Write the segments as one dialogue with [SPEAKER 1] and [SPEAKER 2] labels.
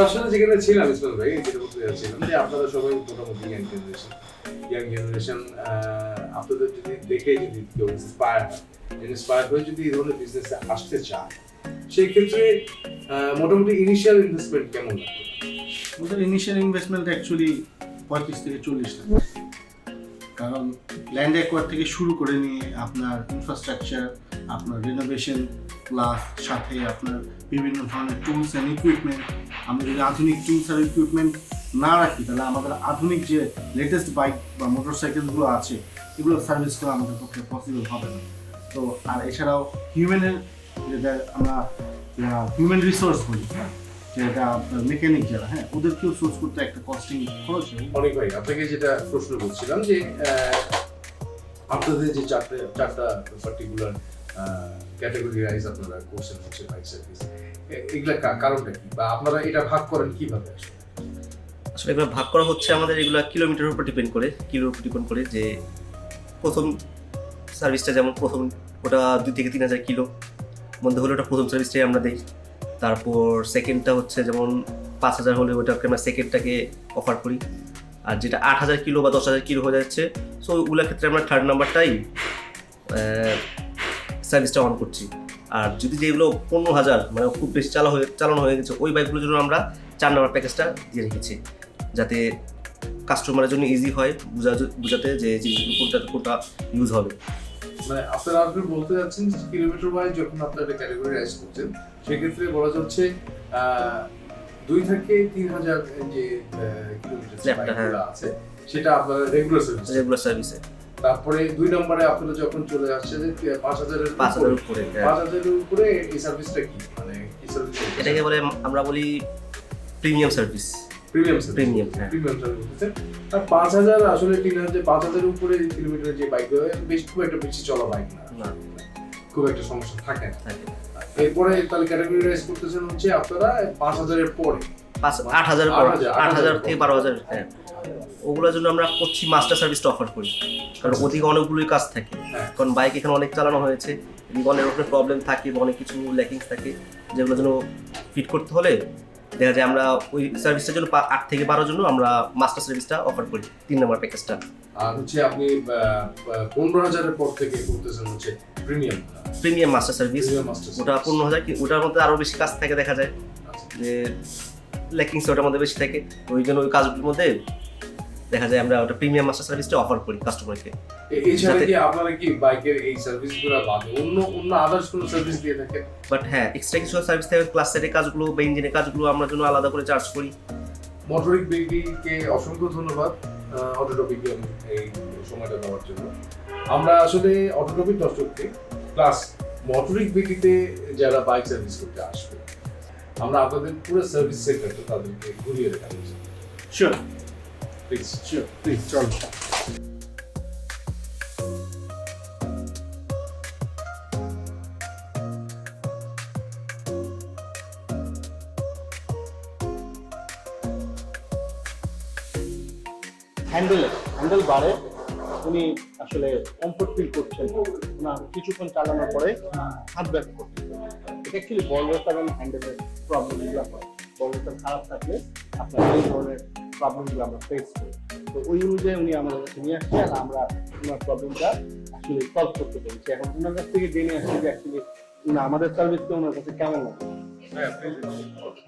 [SPEAKER 1] আসলে যেখানে ছিলাম ইসমাইল ভাই, যেটা বলতে চাচ্ছিলাম যে আপনারা সবাই মোটামুটি ইয়াং জেনারেশন, আপনাদের যদি দেখে যদি কেউ ইন্সপায়ার হয়ে যদি এই ধরনের বিজনেসে আসতে চায়, সেই ক্ষেত্রে মোটামুটি ইনিশিয়াল ইনভেস্টমেন্ট কেমন লাগবে?
[SPEAKER 2] ওদের ইনিশিয়াল ইনভেস্টমেন্ট অ্যাকচুয়ালি 35 থেকে 40 লাখ, কারণ ল্যান্ড অ্যাকোয়ার থেকে শুরু করে নিয়ে আপনার ইনফ্রাস্ট্রাকচার, আপনার রিনোভেশন, প্লাস সাথে আপনার বিভিন্ন ধরনের টুলস অ্যান্ড ইকুইপমেন্ট। আমরা যদি আধুনিক টুলস আর ইকুইপমেন্ট না রাখি, তাহলে আমাদের আধুনিক যে লেটেস্ট বাইক বা মোটর সাইকেলগুলো আছে, এগুলোর সার্ভিস করা আমাদের পক্ষে পসিবল হবে না। তো আর এছাড়াও হিউম্যানের যেটা আমরা হিউম্যান রিসোর্স বলি, যেটা আপনার মেকানিক যারা, হ্যাঁ, ওদেরকেও সোর্স করতে একটা কস্টিং খরচ।
[SPEAKER 1] অনেক ভাই, আপনাকে যেটা প্রশ্ন করছিলাম যে আপনাদের যে চারটা পার্টিকুলার ক্যাটাগরি রাইজ আপনারা করছেন হচ্ছে বাইক সার্ভিস, এগুলা কারণটা কি, বা আপনারা এটা ভাগ করেন কিভাবে?
[SPEAKER 3] আসলে এগুলো ভাগ করা হচ্ছে আমাদের এগুলো কিলোমিটারের উপর ডিপেন্ড করে যে প্রথম সার্ভিসটা যেমন প্রথম ওটা 2 থেকে 3 হাজার কিলো মধ্যে হলে ওটা প্রথম সার্ভিসটাই আমরা দিই। তারপর সেকেন্ডটা হচ্ছে যেমন 5,000 হলে ওটাকে আমরা সেকেন্ডটাকে অফার করি। আর যেটা 8,000 কিলো বা 10,000 কিলো হয়ে যাচ্ছে, সো ওগুলোর ক্ষেত্রে আমরা থার্ড নাম্বারটাই সার্ভিসটা অন করছি। আর যদি যেগুলো 15,000 মানে খুব বেশি চালানো হয়ে গেছে, ওই বাইকগুলোর জন্য আমরা 4 নাম্বার প্যাকেজটা দিয়ে রেখেছি, যাতে কাস্টমারের জন্য ইজি হয় বোঝাতে যে জিনিসগুলো কোনটা ইউজ হবে।
[SPEAKER 1] মানে আপনারা আপনি বলতে যাচ্ছেন যে কিলোমিটার ওয়াইজ যখন আপনারা এটা ক্যাটাগরাইজ করছেন, সেক্ষেত্রে বলা যাচ্ছে 2 থেকে 3,000 যে কিলোমিটার আছে সেটা আপনারা রেগুলার
[SPEAKER 3] সার্ভিসে।
[SPEAKER 1] তারপরে 2 নম্বরে আপনারা যখন চলে আসছে যে 5,000 এর উপরে এই সার্ভিসটা কি, মানে কি সার্ভিস?
[SPEAKER 3] এটাকে বলে আমরা বলি প্রিমিয়াম সার্ভিস। Premium
[SPEAKER 1] service. আর 5,000 আসলে 5,000 উপরে কিলোমিটার যে বাইক খুব একটা বেশি চলা বাইক না, খুব একটা সমস্যা থাকে না। এরপরে তাহলে ক্যাটাগরাইজ করতেছেন হচ্ছে আপনারা 5,000 এর পরে
[SPEAKER 3] 8,000 থেকে 12,000, হ্যাঁ, ওগুলোর জন্য আমরা করছি মাস্টার সার্ভিসটা অফার করি, কারণ ওদিকে অনেকগুলোই কাজ থাকে। কারণ বাইক এখানে অনেক চালানো হয়েছে, অনেক রকমের প্রবলেম থাকে বা অনেক কিছু ল্যাকিংস থাকে, যেগুলোর জন্য ফিট করতে হলে দেখা যায় আমরা ওই সার্ভিসটার জন্য 8 থেকে 12 জন্য আমরা মাস্টার সার্ভিসটা অফার করি, 3 নম্বর প্যাকেজটা।
[SPEAKER 1] আর হচ্ছে আপনি 15,000 এর পর থেকে করতেছেন হচ্ছে প্রিমিয়াম
[SPEAKER 3] মাস্টার সার্ভিস। ওটা 15,000, ওটার মধ্যে আরো বেশি কাজ থাকে, দেখা যায় যে ল্যাকিংস ওটার মধ্যে বেশি থাকে, ওই জন্য ওই কাজগুলোর মধ্যে দেখা যায় আমরা ওটা প্রিমিয়াম মাস্টার সার্ভিসটা অফার করি কাস্টমারকে।
[SPEAKER 1] এছাড়া কি আপনারা কি বাইকের এই সার্ভিসগুলো বাদে অন্য আদার্স কোনো সার্ভিস দিয়ে থাকেন?
[SPEAKER 3] বাট হ্যাঁ, এক্সট্রা কিছু সার্ভিস থাকে, ক্লাস সেটের কাজগুলো বা ইঞ্জিনের কাজগুলো আমরা জন্য আলাদা করে চার্জ করি।
[SPEAKER 1] মোটরিক বিডিকে অসংখ্য ধন্যবাদ অটোটপিকে এই সময়টা দেওয়ার জন্য। আমরা আসলে অটোটপিক দর্শককে প্লাস মোটরিক বিডিতে যারা বাইক সার্ভিস করতে আসবে, আমরা আপনাদের পুরো সার্ভিস সেক্টরটা তাদেরকে ঘুরিয়ে দেখাবো।
[SPEAKER 2] শিওর,
[SPEAKER 1] প্লিজ চল।
[SPEAKER 2] হ্যান্ডেল বারে উনি আসলে কমফোর্ট ফিল করছেন না, কিছুক্ষণ চালানোর পরে হাত ব্যথা করছে। এটা অ্যাকচুয়ালি বলরোটার এবং হ্যান্ডেলের প্রবলেমগুলো হয়। বলরোটার খারাপ থাকলে আপনার এই ধরনের প্রবলেমগুলো আমরা ফেস করি। তো ওই অনুযায়ী উনি আমাদের কাছে নিয়ে আসছে, আর আমরা ওনার প্রবলেমটা অ্যাকচুয়ালি সলভ করতে পেরেছি। এখন ওনার কাছ থেকে জেনে আসছি যে অ্যাকচুয়ালি আমাদের সার্ভিসটা ওনার কাছে কেমন লাগে।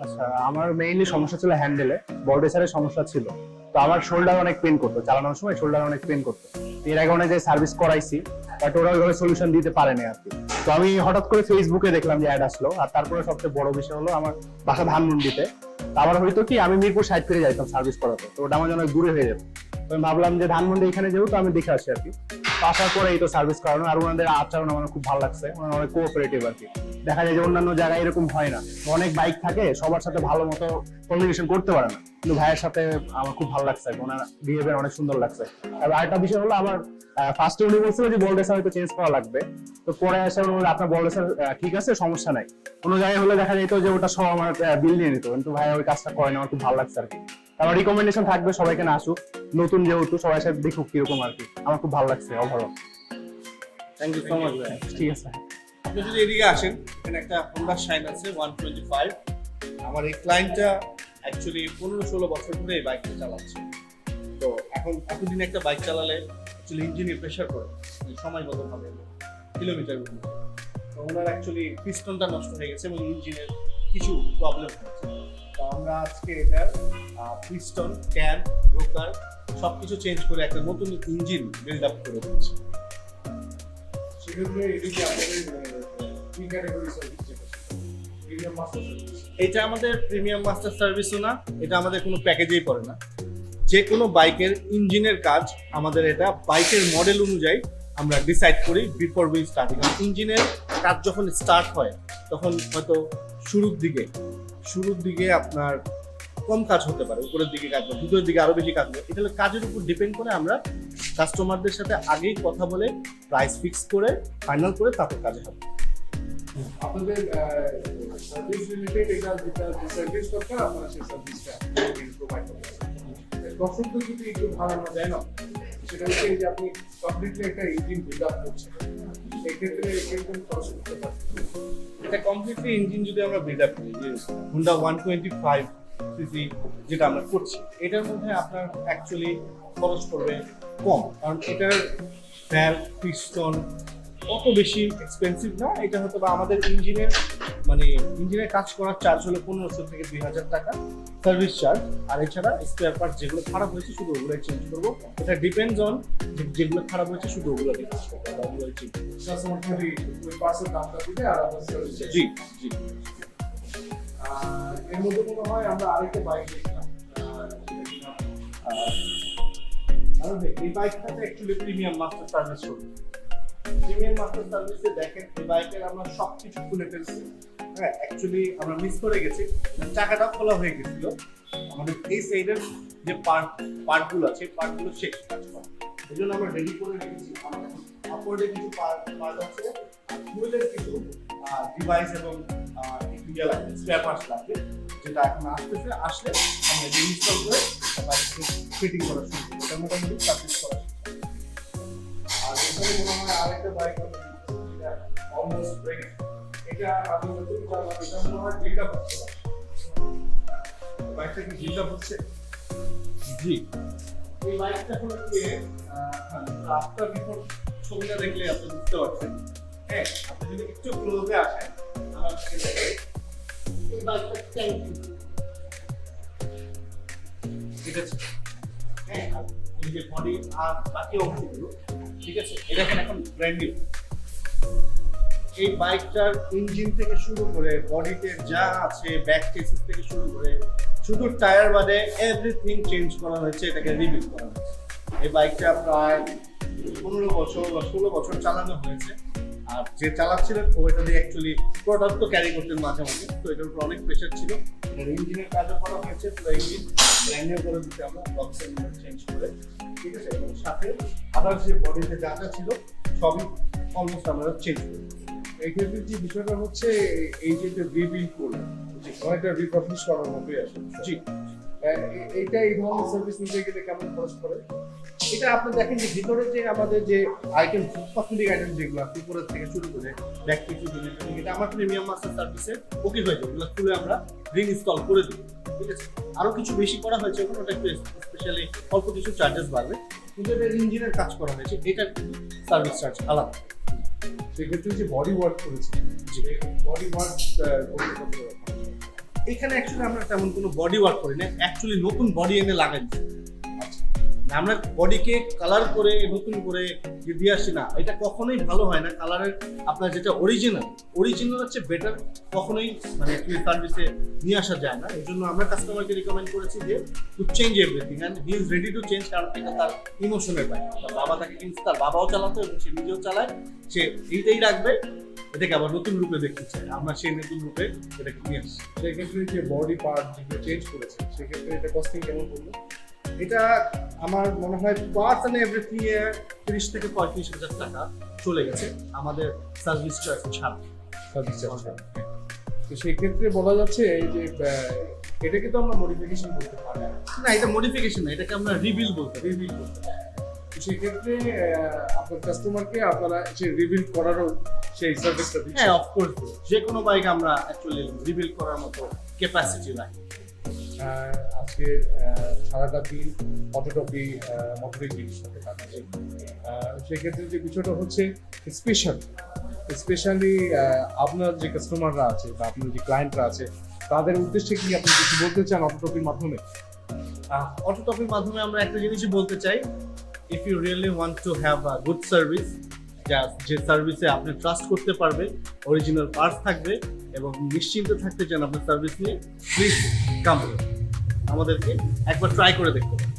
[SPEAKER 2] আচ্ছা, আমার মেইনলি সমস্যা ছিল হ্যান্ডেলে, বর্ডেসারের সমস্যা ছিল। তো আমার শোল্ডার অনেক পেন করতো, চালানোর সময় শোল্ডার অনেক পেন করতো। এর আগে অনেক সার্ভিস করাইছি, বাট ওরা ওইভাবে সলিউশন দিতে পারেনি আর কি। তো আমি হঠাৎ করে ফেসবুকে দেখলাম যে অ্যাড আসলো, আর তারপরে সবচেয়ে বড় বিষয় হলো আমার বাসা ধানমন্ডিতে। আমার হয়তো কি আমি মিরপুর সাইড করে যাইতাম সার্ভিস করাতে, তো ওটা আমার জন্য দূরে হয়ে যেত। তো আমি ভাবলাম যে ধানমন্ডি এখানে যেহেতু আমি দেখে আসি আর কি, আসার পরে এই তো সার্ভিস করানো। আর ওনাদের আচরণ আমার খুব ভালো লাগছে, ওনারা অনেক কোঅপারেটিভ আর কি। দেখা যায় যে অন্যান্য জায়গায় এরকম হয় না, অনেক বাইক থাকে সবার সাথে ভালো মতো কমিউনিকেশন করতে পারে না, কিন্তু ভাইয়ের সাথে আমার খুব ভালো লাগছে, ওনার বিহেভিয়ার অনেক সুন্দর লাগছে। আর আরেকটা বিষয় হলো আমার ফার্স্টে উনি বলছিল যে বলরেসার হয়তো চেঞ্জ করা লাগবে, তো পরে এসে উনি বললেন আপনার বলরেসার ঠিক আছে, সমস্যা নাই। কোনো জায়গায় হলে দেখা যেত যে ওটা সব আমার বিল নিয়ে নিত, কিন্তু ভাই ওই কাজটা করেন, আমার খুব ভালো লাগছে আর কি। আমার রিকমেন্ডেশন থাকবে সবাইকে না আসুক, নতুন যেহেতু সবাই সাথে দেখুক কিরকম আর কি। আমার খুব ভালো লাগছে overall. Thank you so much ভাই। ঠিক আছে,
[SPEAKER 4] আপনি যদি এদিকে আসেন, এখানে একটা হোন্ডা শাইন আছে 125। আমার এই ক্লায়েন্টটা
[SPEAKER 2] অ্যাকচুয়ালি 15-16 বছর ধরে এই বাইকটা চালাচ্ছে। তো এখন এতদিন একটা বাইক চালালে অ্যাকচুয়ালি ইঞ্জিনে প্রেশার পড়ে সময়গতভাবে কিলোমিটার, তো ওনার অ্যাকচুয়ালি পিস্টনটা নষ্ট হয়ে গেছে এবং ইঞ্জিনের কিছু প্রবলেম হয়েছে। তো আমরা আজকে এটার পিস্টন, ক্যাম, ব্রোকার সব কিছু চেঞ্জ করে একটা নতুন ইঞ্জিন বিল্ড আপ করে দিচ্ছি।
[SPEAKER 1] সেক্ষেত্রে এটি কি আপনাদের কি category service, premium master service?
[SPEAKER 2] এটা আমাদের প্রিমিয়াম মাস্টার সার্ভিসও না, এটা আমাদের কোনো প্যাকেজেই পড়ে না। যে কোনো বাইকের ইঞ্জিনের কাজ আমাদের এটা বাইকের মডেল অনুযায়ী আমরা ডিসাইড করি বিফোর উই স্টার্টিং। ইঞ্জিনের কাজ যখন স্টার্ট হয় তখন হয়তো শুরুর দিকে আপনার কম কাজ হতে পারে, উপরের দিকে কাজ হবে, ভিতরের দিকে আরো বেশি কাজ হবে। এটা হলো কাজের উপর ডিপেন্ড করে আমরা কাস্টমারদের সাথে আগেই কথা বলে প্রাইস ফিক্স করে ফাইনাল করে তারপর কাজে হবে।
[SPEAKER 1] আপনাদের সার্ভিস রিলেটেড এটা যেটা সার্ভিস দরকার আপনারা সেই সার্ভিসটা প্রোভাইড করবেন। দর্শকদের যদি একটু ধারণা দেয় না, সেটা হচ্ছে যে আপনি কমপ্লিটলি একটা ইঞ্জিন বিল্ড আপ করছেন, এক্ষেত্রে কিরকম খরচ করতে পারবেন?
[SPEAKER 2] এটা কমপ্লিটলি ইঞ্জিন যদি আমরা বিল্ড আপ করি, যে হুন্ডা 125 সিসি যেটা আমরা করছি, এটার মধ্যে আপনার অ্যাকচুয়ালি খরচ পড়বে কম, কারণ এটার ভ্যালভ, পিস্টন অত বেশি এক্সপেন্সিভ না। এটা হয়তো বা আমাদের ইঞ্জিনের কাজ করার চার্জ হলো 1500 থেকে 2000 টাকা সার্ভিস চার্জ, আর এছাড়া স্পেয়ার পার্ট যেগুলো খারাপ হয়েছে শুধু ওগুলোই চেঞ্জ করবো। এটা ডিপেন্ডস অন যেগুলো খারাপ হয়েছে শুধু ওগুলো চেঞ্জ করবো, ওগুলোই চেঞ্জ করবো।
[SPEAKER 1] কাস্টমার যদি ওই পার্সেল দামটা দিলে আর আপনার সার্ভিস।
[SPEAKER 2] জি জি।
[SPEAKER 1] এর মধ্যে মনে হয় আমরা আরেকটা বাইক দেখলাম,
[SPEAKER 2] এই বাইকটাতে অ্যাকচুয়ালি প্রিমিয়াম মাস্টার সার্ভিস শুরু। প্রিমিয়াম মাস্টার সার্ভিসে দেখেন এই বাইকের আমরা সবকিছু খুলে ফেলছি। হ্যাঁ, অ্যাকচুয়ালি আমরা মিস করে গেছি, চাকাটা খোলা হয়ে গেছিল। আমাদের এই সাইডের যে পার্টগুলো আছে, পার্টগুলো চেক কাজ করা, এই জন্য আমরা রেডি করে রেখেছি। আমাদের আপওয়ার্ডে কিছু পার্ট আছে, আর ফুয়েলের কিছু ডিভাইস এবং ইয়া লাগবে, স্পেয়ার পার্টস লাগবে, যেটা এখন আসলে আমরা ইনস্টল করে বাইককে ফিটিং করা শুরু করবো। এটা মোটামুটি সার্ভিস করা শুরু।
[SPEAKER 1] আর এখানে মনে হয় আরেকটা বাইক আছে যেটা অলমোস্ট রেডি, এটা আমি নতুন চালাম, এটা মনে হয় বিল্ড আপ হচ্ছে। বাইকটা কি বিল্ড আপ হচ্ছে?
[SPEAKER 2] জি, এই বাইকটা হলো কি আফটার বিফোর ছবিটা দেখলে আপনি বুঝতে পারছেন। হ্যাঁ, আপনি যদি একটু ক্লোজে আসেন, আমার কাছে দেখেন এই বাইকটা ট্যাঙ্কি, ঠিক আছে? হ্যাঁ, এই যে বডি আর বাকি অংশগুলো, ঠিক আছে, এটা এখন ব্র্যান্ড নিউ। এই বাইকটার ইঞ্জিন থেকে শুরু করে বডিতে যা আছে, ব্যাক চেসিস থেকে শুরু করে শুধু টায়ার বাদে এভরিথিং চেঞ্জ করা হয়েছে, এটাকে রিবিল্ড করা হয়েছে। এই বাইকটা প্রায় 15 বছর বা 16 বছর চালানো হয়েছে। আর যে চালাচ্ছিলেন ও এটা দিয়ে অ্যাকচুয়ালি প্রোডাক্ট তো ক্যারি করতেন মাঝে মাঝে, তো এটার উপর অনেক প্রেশার ছিল। এটার ইঞ্জিনের কাজও করা হয়েছে, পুরো ইঞ্জিন ব্র্যান্ড নিউ করে দিতে আমরা বক্সের চেঞ্জ করে, ঠিক আছে, এবং সাথে আদার যে বডিতে যা যা ছিল সবই অলমোস্ট আমরা চেঞ্জ করি।
[SPEAKER 1] এক্ষেত্রে যে বিষয়টা হচ্ছে এই যে রিবিল্ড করলেন, অনেকটা রিপাবলিশ করার মতোই আসে।
[SPEAKER 2] জি,
[SPEAKER 1] এইটা এই ধরনের সার্ভিস নিতে গেলে কেমন খরচ পড়ে?
[SPEAKER 2] এটা আপনি দেখেন যে ভিতরে যে আমাদের যে আইটেম, কসমেটিক আইটেম যেগুলো আছে উপরের থেকে শুরু করে ব্যাক কিছু জিনিস, এটা আমার প্রিমিয়াম মাস্টার সার্ভিসে ওকে হয়ে যাবে। ওগুলো খুলে আমরা রিইনস্টল করে দিই, ঠিক আছে। আরো কিছু বেশি করা হয়েছে ওখানে, ওটা একটু স্পেশালি অল্প কিছু চার্জেস বাড়বে, কিন্তু এটা ইঞ্জিনের কাজ করা হয়েছে, এটা কিন্তু সার্ভিস চার্জ আলাদা।
[SPEAKER 1] সেক্ষেত্রে যে বডি ওয়ার্ক করেছে, বডি ওয়ার্ক
[SPEAKER 2] এখানে অ্যাকচুয়ালি আমরা তেমন কোনো বডি ওয়ার্ক করি না, অ্যাকচুয়ালি নতুন বডি এনে লাগাই দিই। আমরা বডিকে কালার করে নতুন করে দিয়ে আসি না, এটা কখনোই ভালো হয় না। কালারের আপনার যেটা অরিজিনাল হচ্ছে বেটার, কখনোই মানে সার্ভিসে নিয়ে আসা যায় না। এই জন্য আমরা কাস্টমারকে রিকমেন্ড করেছি যে to change everything, and he is ready to change, কারণ এটা তার ইমোশনের বাইক। তার বাবা তাকে কিনছে, তার বাবাও চালাতো এবং সে নিজেও চালায়, সে এইটাই রাখবে, এটাকে আবার নতুন রূপে দেখতে চায়। আমরা সেই নতুন রূপে এটাকে নিয়ে আসছি।
[SPEAKER 1] সেক্ষেত্রে যে বডি পার্ট যেগুলো চেঞ্জ করেছে, সেক্ষেত্রে এটা কস্টিং কেমন পড়লো?
[SPEAKER 2] এটা আমার মনে হয় পার্টস এন্ড এভরিথিং এ 30 থেকে 35,000 টাকা চলে গেছে আমাদের সার্ভিস চার্জ ছাড়া।
[SPEAKER 1] সার্ভিস চার্জ, তো সেক্ষেত্রে বলা যাচ্ছে এই যে এটাকে তো আমরা মডিফিকেশন করতে পারি
[SPEAKER 2] না, এটা মডিফিকেশন না, এটাকে আমরা রিবিল্ড বলতে পারি।
[SPEAKER 1] তো সেক্ষেত্রে আপনার কাস্টমারকে আপনারা সেই রিবিল্ড করারও সেই সার্ভিসটা দিচ্ছেন?
[SPEAKER 2] হ্যাঁ, অফকোর্স, যে কোনো বাইক আমরা অ্যাকচুয়ালি রিবিল্ড করার মতো ক্যাপাসিটি রাখি।
[SPEAKER 1] আজকে সারাটা দিন অটোটপি মোটরিক বিটির সাথে কাটাচ্ছি। সেক্ষেত্রে যে বিষয়টা হচ্ছে স্পেশালি আপনার যে কাস্টমাররা আছে বা আপনার যে ক্লায়েন্টরা আছে তাদের উদ্দেশ্যে কি আপনি কিছু বলতে চান অটোটপির মাধ্যমে?
[SPEAKER 2] অটোটপির মাধ্যমে আমরা একটা জিনিসই বলতে চাই, if you really want to have a good service, যে সার্ভিসে আপনি ট্রাস্ট করতে পারবে, অরিজিনাল পার্টস থাকবে এবং নিশ্চিন্তে থাকতে চান আপনার সার্ভিস নিয়ে, প্লিজ কাম আমাদেরকে একবার ট্রাই করে দেখতে পারেন।